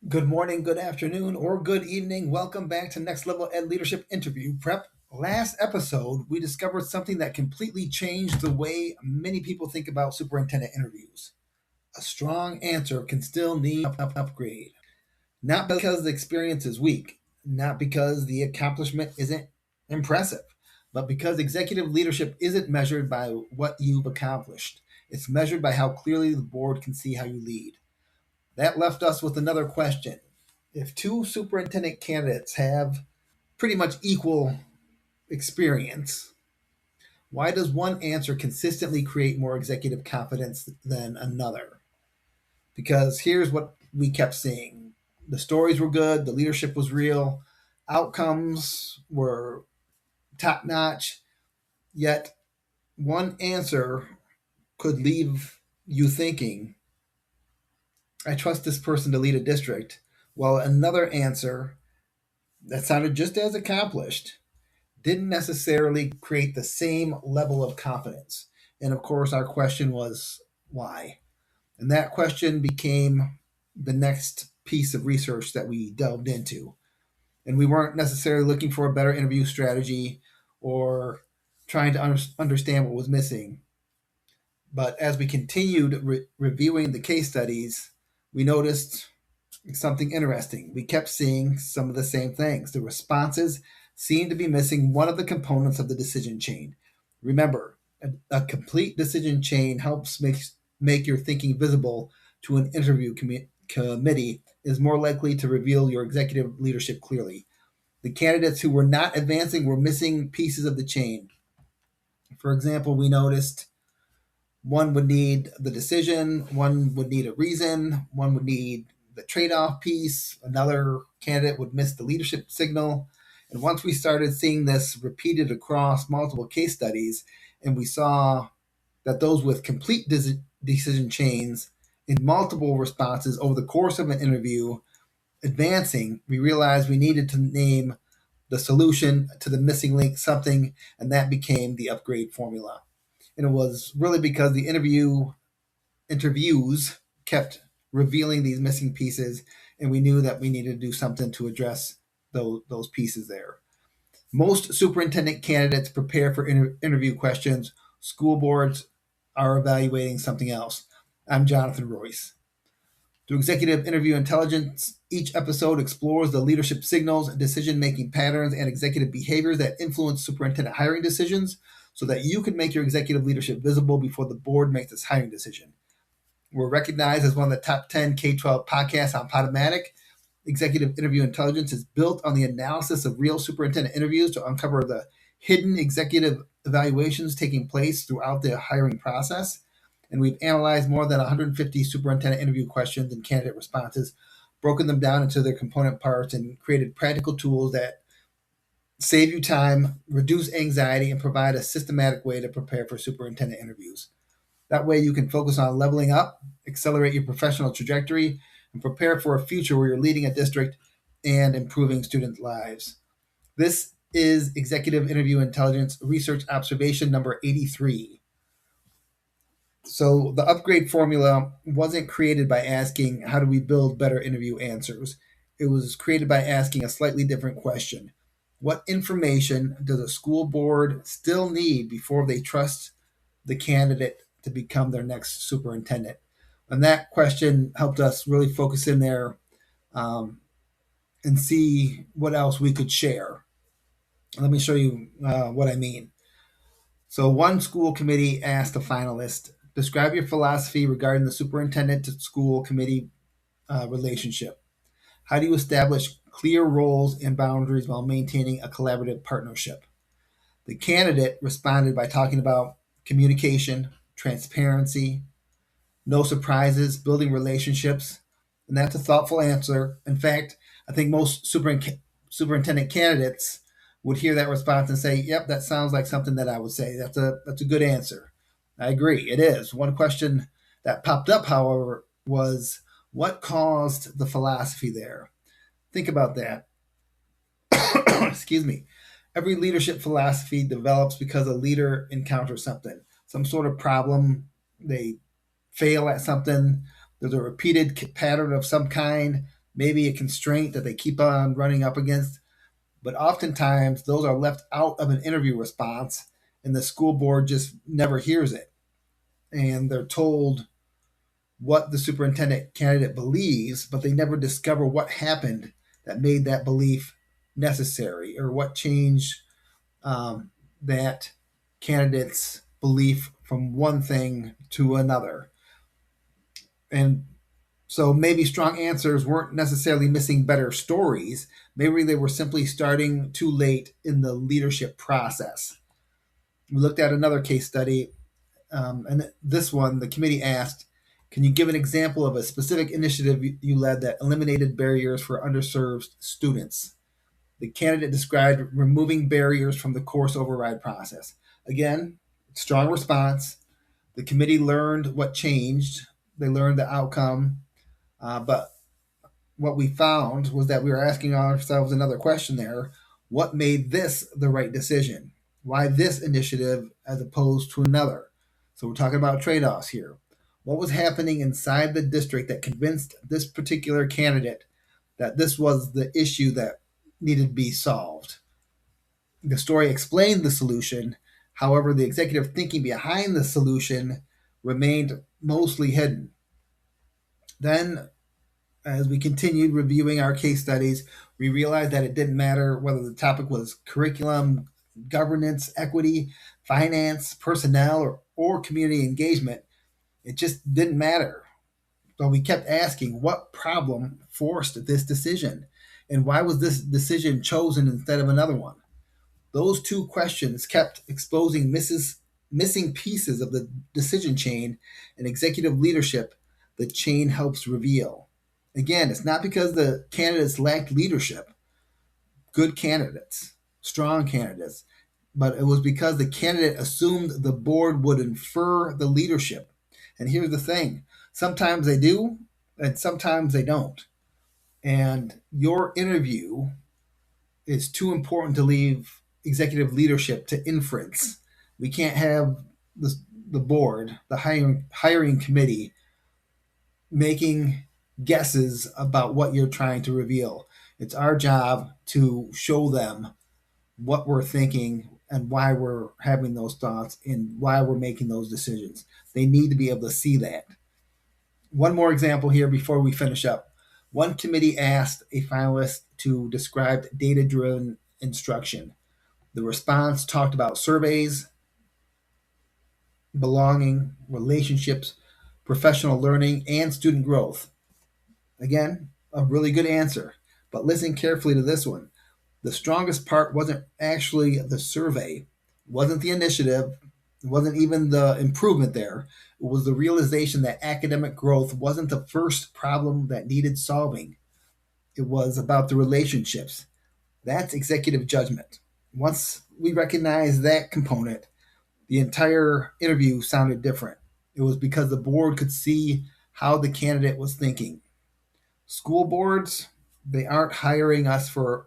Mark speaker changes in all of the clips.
Speaker 1: Good morning, good afternoon, or good evening. Welcome back to Next Level Ed Leadership Interview Prep. Last episode, we discovered something that completely changed the way many people think about superintendent interviews. A strong answer can still need upgrade. Not because the experience is weak, not because the accomplishment isn't impressive, but because executive leadership isn't measured by what you've accomplished. It's measured by how clearly the board can see how you lead. That left us with another question. If two superintendent candidates have pretty much equal experience, why does one answer consistently create more executive confidence than another? Because here's what we kept seeing: the stories were good, the leadership was real, outcomes were top notch, yet one answer could leave you thinking, I trust this person to lead a district, while another answer that sounded just as accomplished didn't necessarily create the same level of confidence. And of course, our question was why? And that question became the next piece of research that we delved into. And we weren't necessarily looking for a better interview strategy or trying to understand what was missing. But as we continued reviewing the case studies, we noticed something interesting. We kept seeing some of the same things. The responses seemed to be missing one of the components of the decision chain. Remember, a complete decision chain helps make your thinking visible to an interview committee, is more likely to reveal your executive leadership clearly. The candidates who were not advancing were missing pieces of the chain. For example, we noticed one would need the decision, one would need a reason, one would need the trade off piece, another candidate would miss the leadership signal. And once we started seeing this repeated across multiple case studies, and we saw that those with complete decision chains in multiple responses over the course of an interview advancing, we realized we needed to name the solution to the missing link something, and that became the upgrade formula. And it was really because the interviews kept revealing these missing pieces, and we knew that we needed to do something to address those pieces there. Most superintendent candidates prepare for interview questions. School boards are evaluating something else. I'm Jonathan Royce. Through Executive Interview Intelligence, each episode explores the leadership signals, decision making patterns, and executive behaviors that influence superintendent hiring decisions so that you can make your executive leadership visible before the board makes its hiring decision. We're recognized as one of the top 10 K 12 podcasts on Podomatic. Executive Interview Intelligence is built on the analysis of real superintendent interviews to uncover the hidden executive evaluations taking place throughout the hiring process. And we've analyzed more than 150 superintendent interview questions and candidate responses, broken them down into their component parts, and created practical tools that save you time, reduce anxiety, and provide a systematic way to prepare for superintendent interviews. That way, you can focus on leveling up, accelerate your professional trajectory, and prepare for a future where you're leading a district and improving student lives. This is Executive Interview Intelligence Research Observation number 83. So, the upgrade formula wasn't created by asking, how do we build better interview answers? It was created by asking a slightly different question. What information does a school board still need before they trust the candidate to become their next superintendent? And that question helped us really focus in there and see what else we could share. Let me show you what I mean. So, one school committee asked a finalist, describe your philosophy regarding the superintendent to school committee relationship. How do you establish clear roles and boundaries while maintaining a collaborative partnership? The candidate responded by talking about communication, transparency, no surprises, building relationships. And that's a thoughtful answer. In fact, I think most superintendent candidates would hear that response and say, yep, that sounds like something that I would say. That's a good answer. I agree, it is. One question that popped up, however, was what caused the philosophy there? Think about that. Excuse me. Every leadership philosophy develops because a leader encounters something, some sort of problem. They fail at something. There's a repeated pattern of some kind. maybe a constraint that they keep on running up against. But oftentimes, those are left out of an interview response, and the school board just never hears it. And they're told what the superintendent candidate believes, but they never discover what happened that made that belief necessary or what changed that candidate's belief from one thing to another. And so maybe strong answers weren't necessarily missing better stories. Maybe they were simply starting too late in the leadership process. We looked at another case study, and this one, the committee asked, can you give an example of a specific initiative you led that eliminated barriers for underserved students? The candidate described removing barriers from the course override process. Again, strong response. The committee learned what changed. They learned the outcome. But what we found was that we were asking ourselves another question there. What made this the right decision? Why this initiative as opposed to another? So we're talking about trade offs here. What was happening inside the district that convinced this particular candidate that this was the issue that needed to be solved? The story explained the solution. However, the executive thinking behind the solution remained mostly hidden. Then, as we continued reviewing our case studies, we realized that it didn't matter whether the topic was curriculum, governance, equity, finance, personnel, or community engagement. It just didn't matter. So we kept asking what problem forced this decision? And why was this decision chosen instead of another one? Those two questions kept exposing missing pieces of the decision chain and executive leadership the chain helps reveal. Again, it's not because the candidates lacked leadership, good candidates, strong candidates, but it was because the candidate assumed the board would infer the leadership. And here's the thing, sometimes they do, and sometimes they don't. And your interview is too important to leave executive leadership to inference. We can't have the board, the hiring committee, making guesses about what you're trying to reveal. It's our job to show them what we're thinking and why we're having those thoughts and why we're making those decisions. They need to be able to see that. One more example here before we finish up. One committee asked a finalist to describe data driven instruction. The response talked about surveys, belonging, relationships, professional learning, and student growth. Again, a really good answer. But listen carefully to this one. The strongest part wasn't actually the survey, wasn't the initiative, it wasn't even the improvement there. It was the realization that academic growth wasn't the first problem that needed solving. It was about the relationships. That's executive judgment. Once we recognized that component, the entire interview sounded different. It was because the board could see how the candidate was thinking. School boards, they aren't hiring us for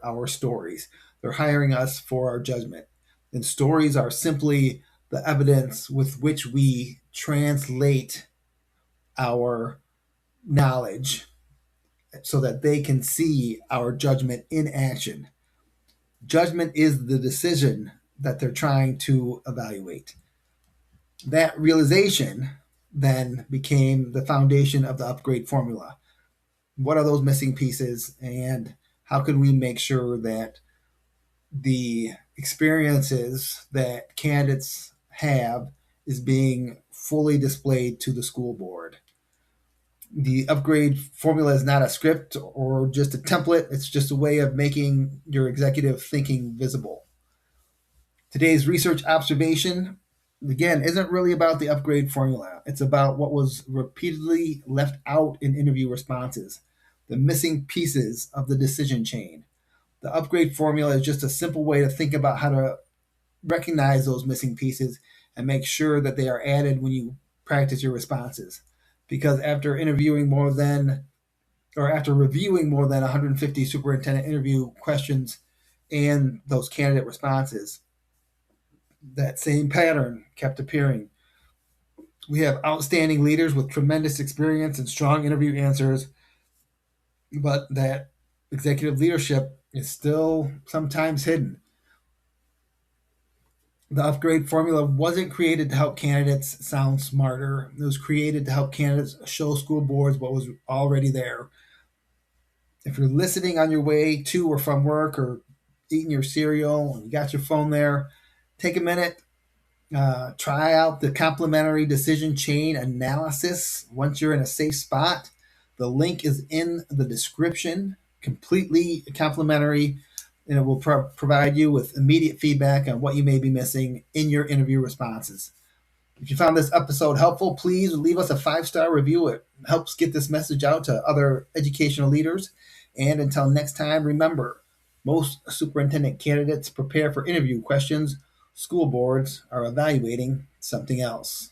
Speaker 1: our stories. They're hiring us for our judgment. And stories are simply the evidence with which we translate our knowledge so that they can see our judgment in action. Judgment is the decision that they're trying to evaluate. That realization then became the foundation of the upgrade formula. What are those missing pieces, and how can we make sure that the experiences that candidates have is being fully displayed to the school board? The upgrade formula is not a script or just a template, it's just a way of making your executive thinking visible. Today's research observation, again, isn't really about the upgrade formula. It's about what was repeatedly left out in interview responses, the missing pieces of the decision chain. The upgrade formula is just a simple way to think about how to recognize those missing pieces and make sure that they are added when you practice your responses. Because after reviewing more than 150 superintendent interview questions and those candidate responses, that same pattern kept appearing. We have outstanding leaders with tremendous experience and strong interview answers, but that executive leadership is still sometimes hidden. The upgrade formula wasn't created to help candidates sound smarter. It was created to help candidates show school boards what was already there. If you're listening on your way to or from work or eating your cereal and you got your phone there, take a minute, try out the complementary decision chain analysis once you're in a safe spot. The link is in the description, completely complimentary, and it will provide you with immediate feedback on what you may be missing in your interview responses. If you found this episode helpful, please leave us a 5-star review. It helps get this message out to other educational leaders. And until next time, remember, most superintendent candidates prepare for interview questions. School boards are evaluating something else.